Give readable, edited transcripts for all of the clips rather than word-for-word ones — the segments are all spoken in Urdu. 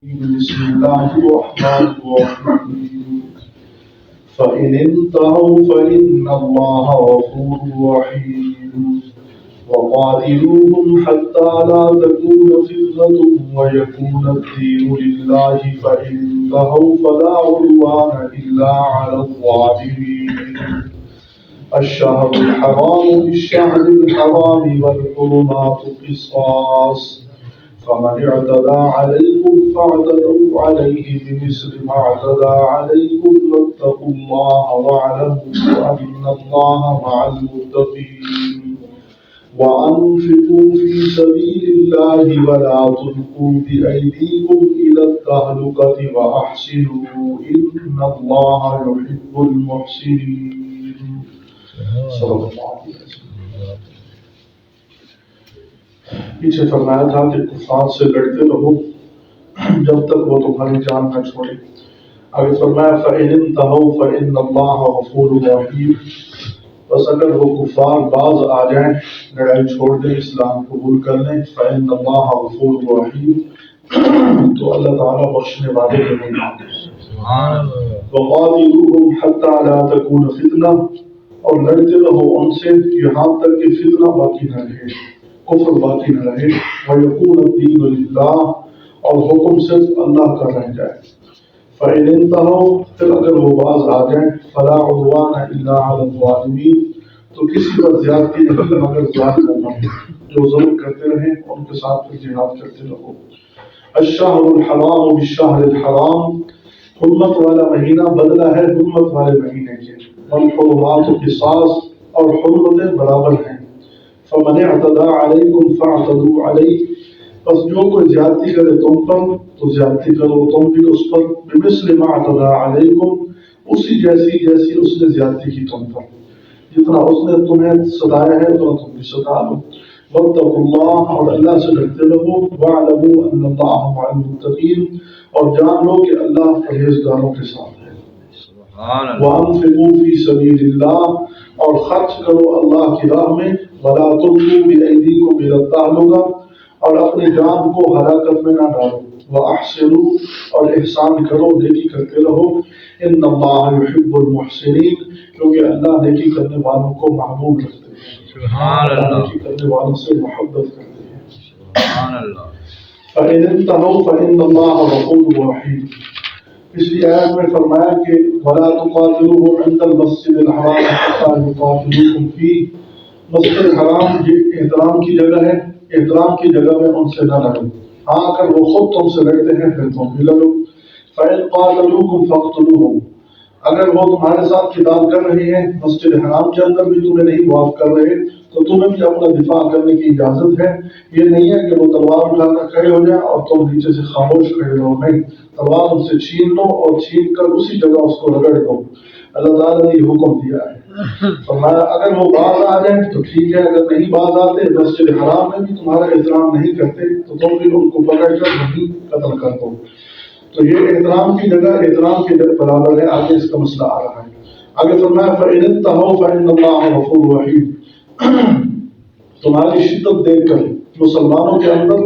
بسم الله الرحمن الرحيم فإن انتهوا فإن الله غفور رحيم وقاتلوهم حتى لا تكون فتنة ويكون الدين لله فإن انتهوا فلا عدوان إلا على الظالمين الشهر الحرام بالشهر الحرام والحرمات قصاص فمن اعتدى عليكم فاعتدوا عليه بمثل ما اعتدى عليكم واتقوا الله واعلموا أن الله مع المتقين وأنفقوا في سبيل الله ولا تلقوا بأيديكم إلى التهلكة وأحسنوا إن الله يحب المحسنين صدق اللہ علیہ وسلم۔ پیچھے فرمایا تھا کہ کفار سے لڑتے رہو جب تک وہ تمہاری جان نہ چھوڑے۔ آگے فرمایا فَإِنِ انْتَهَوْا فَإِنَّ اللَّهَ غَفُورٌ رَحِيمٌ، بس اگر وہ کفار باز آ جائیں، لڑائی چھوڑ دیں، اسلام قبول کر لیں، فَإِنَّ اللَّهَ غَفُورٌ رَحِيمٌ، تو اللہ تعالیٰ بخشنے والے کے مہمان ہیں۔ وَقَاتِلُوهُمْ حَتَّى لَا تَكُونَ فِتْنَةٌ، اور لڑتے رہو ان سے یہاں تک کہ فتنہ باقی نہ رہے، کفر باقی نہ رہے، وَيَكُونَ الدِّينُ لِلَّهِ، اور حکم صرف اللہ کا رہ جائے۔ فَإِنِ انْتَهَوْا، پھر اگر وہ باز آ جائیں، فَلَا عُدْوَانَ إِلَّا عَلَى الظَّالِمِينَ، تو کسی پر زیادتی نہیں مگر ظالموں پر، جو ظلم کرتے رہیں ان کے ساتھ پھر جہاد کرتے رہو۔ الشہر الحرام بالشہر الحرام، حرمت والا مہینہ بدلہ ہے حرمت والے مہینے کے، والحرمات قصاص، اور حرمتیں برابر ہیں۔ فمن اعتدى علیکم فاعتدوا علیہ، بس جو کوئی زیادتی کرے تم پر تو زیادتی کرو تم بھی اس پر، بمثل ما اعتدى علیکم، اسی جیسی اس نے زیادتی کی تم پر، جتنا اس نے تمہیں ستایا ہے اتنا تم بھی ستا لو۔ واتقوا اللہ، اور اللہ سے ڈرتے رہو، واعلموا ان اللہ مع المتقین، اور جان لو کہ اللہ پرہیزگاروں کے ساتھ ہے۔ وَأَنْفِقُوا فِي سَبِيلِ اللَّهِ، اور خرچ کرو اللہ کی راہ میں، وَلَا تُلْقُوا بِأَيْدِيكُمْ إِلَى التَّهْلُكَةِ، اور اپنی جان کو ہلاکت میں نہ ڈالو، وَأَحْسِنُوا، اور احسان کرو، نیکی کرتے رہو، إِنَّ اللَّهَ يُحِبُّ الْمُحْسِنِينَ، کیونکہ اللہ نیکی کرنے والوں کو محبوب رکھتے ہیں، اللہ نیکی کرنے والوں سے محبت کرتے ہیں۔ سبحان اللہ۔ فَإِنِ انْتَهَوْا فَإِنَّ اللَّهَ غَفُورٌ رَحِيمٌ، پچھلی آیت میں فرمایا کہ وَلَا تُقَاتِلُوهُمْ عِنْدَ الْمَسْجِدِ الْحَرَامِ حَتَّىٰ يُقَاتِلُوكُمْ فِيهِ، مسجد حرام یہ احترام کی جگہ ہے، احترام کی جگہ میں ان سے نہ لڑو، ہاں اگر وہ خود تم سے لڑتے ہیں پھر تم بھی لڑو۔ فَإِنْ قَاتَلُوكُمْ فَاقْتُلُوهُمْ، اگر وہ تمہارے ساتھ قتال کر رہے ہیں، مسجد حرام کے اندر بھی تمہیں نہیں معاف کر رہے، تو تمہیں بھی اپنا دفاع کرنے کی اجازت ہے۔ یہ نہیں ہے کہ وہ تلوار اٹھا کر کھڑے ہو جائیں اور تم نیچے سے خاموش کھڑے رہو، نہیں، تلوار ان سے چھین لو اور چھین کر اسی جگہ اس کو رگڑ دو۔ اللہ تعالیٰ نے یہ حکم دیا ہے۔ فرمایا اگر وہ باز آ جائیں تو ٹھیک ہے، اگر نہیں باز آتے، مسجد حرام میں بھی تمہارا احترام نہیں کرتے تو تم بھی ان کو پکڑ کر وہیں قتل کر دو۔ تو یہ احترام کی جگہ برابر ہے۔ آگے اس کا مسئلہ آ رہا ہے۔ آگے فرمایا فَإِنِ انْتَهَوْا فَإِنَّ اللَّهَ غَفُورٌ رَحِيمٌ، تمہاری شدت دیکھ کر مسلمانوں کے اندر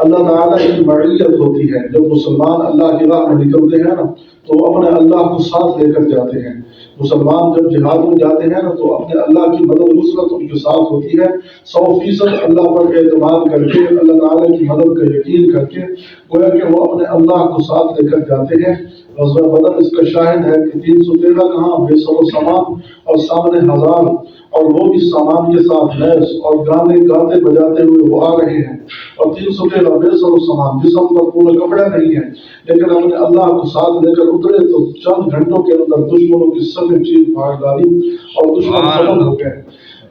اللہ تعالیٰ کی معیت ہوتی ہے۔ جب مسلمان اللہ کی راہ میں نکلتے ہیں نا تو وہ اپنے اللہ کو ساتھ لے کر جاتے ہیں۔ مسلمان جب جہاد میں جاتے ہیں نا تو اپنے اللہ کی مدد نصرت ان کے ساتھ ہوتی ہے۔ 100% اللہ پر اعتماد کر کے، اللہ تعالیٰ کی مدد کا یقین کر کے، گویا کہ وہ اپنے اللہ کو ساتھ لے کر جاتے ہیں۔ غزوہ بدر اس کا شاہد ہے کہ 313 کہاں بے سر و سامان اور سامنے 1000، اور وہ بھی سامان کے ساتھ لیس اور گانے گاتے بجاتے ہوئے وہ آ رہے ہیں، اور 313 بے سر و سامان، جسم پر پورا کپڑا نہیں ہے، لیکن ہم نے اللہ کو ساتھ لے کر اترے تو چند گھنٹوں کے اندر دشمنوں کی سب چیز پھاڑ ڈالی اور دشمن ختم ہو گئے۔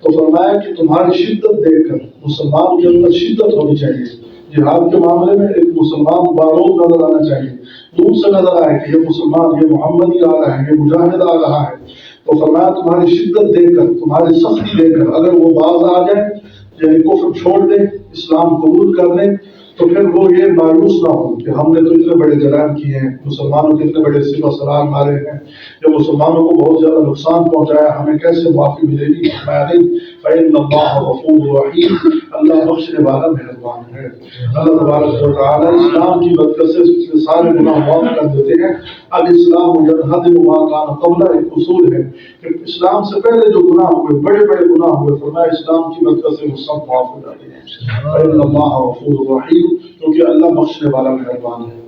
تو فرمایا کہ تمہاری شدت دیکھ کر مسلمان کے اندر شدت ہونی چاہیے۔ جہاد کے معاملے میں ایک مسلمان بارود نظر آنا چاہیے، دور سے نظر آئے کہ یہ مسلمان، یہ محمدی آ رہا ہے، یہ مجاہد آ رہا ہے۔ تو فرمایا تمہاری شدت دیکھ کر، تمہاری سختی دیکھ کر اگر وہ باز آ جائیں، یعنی کفر چھوڑ دیں، اسلام قبول کر لیں، تو پھر وہ یہ مایوس نہ ہو کہ ہم نے تو اتنے بڑے جرائم کیے ہیں، مسلمانوں کے اتنے بڑے سپہ سالار مارے ہیں، یا مسلمانوں کو بہت زیادہ نقصان پہنچایا، ہمیں کیسے معافی ملے گی؟ فإن اللہ غفور رحیم، اللہ بخشنے والا مہربان ہے۔ اللہ تبارک و تعالیٰ اسلام کی برکت سے سارے گناہ معاف کر دیتے ہیں۔ الاسلام یرحم ما کان قبلہ، ایک اصول ہے کہ اسلام سے پہلے جو گناہ ہوئے، بڑے بڑے گناہ ہوئے، فرمایا اسلام کی برکت سے وہ سب معاف ہو جاتے ہیں۔ فإن اللہ غفور رحیم، کیونکہ اللہ بخشنے والا مہربان ہے۔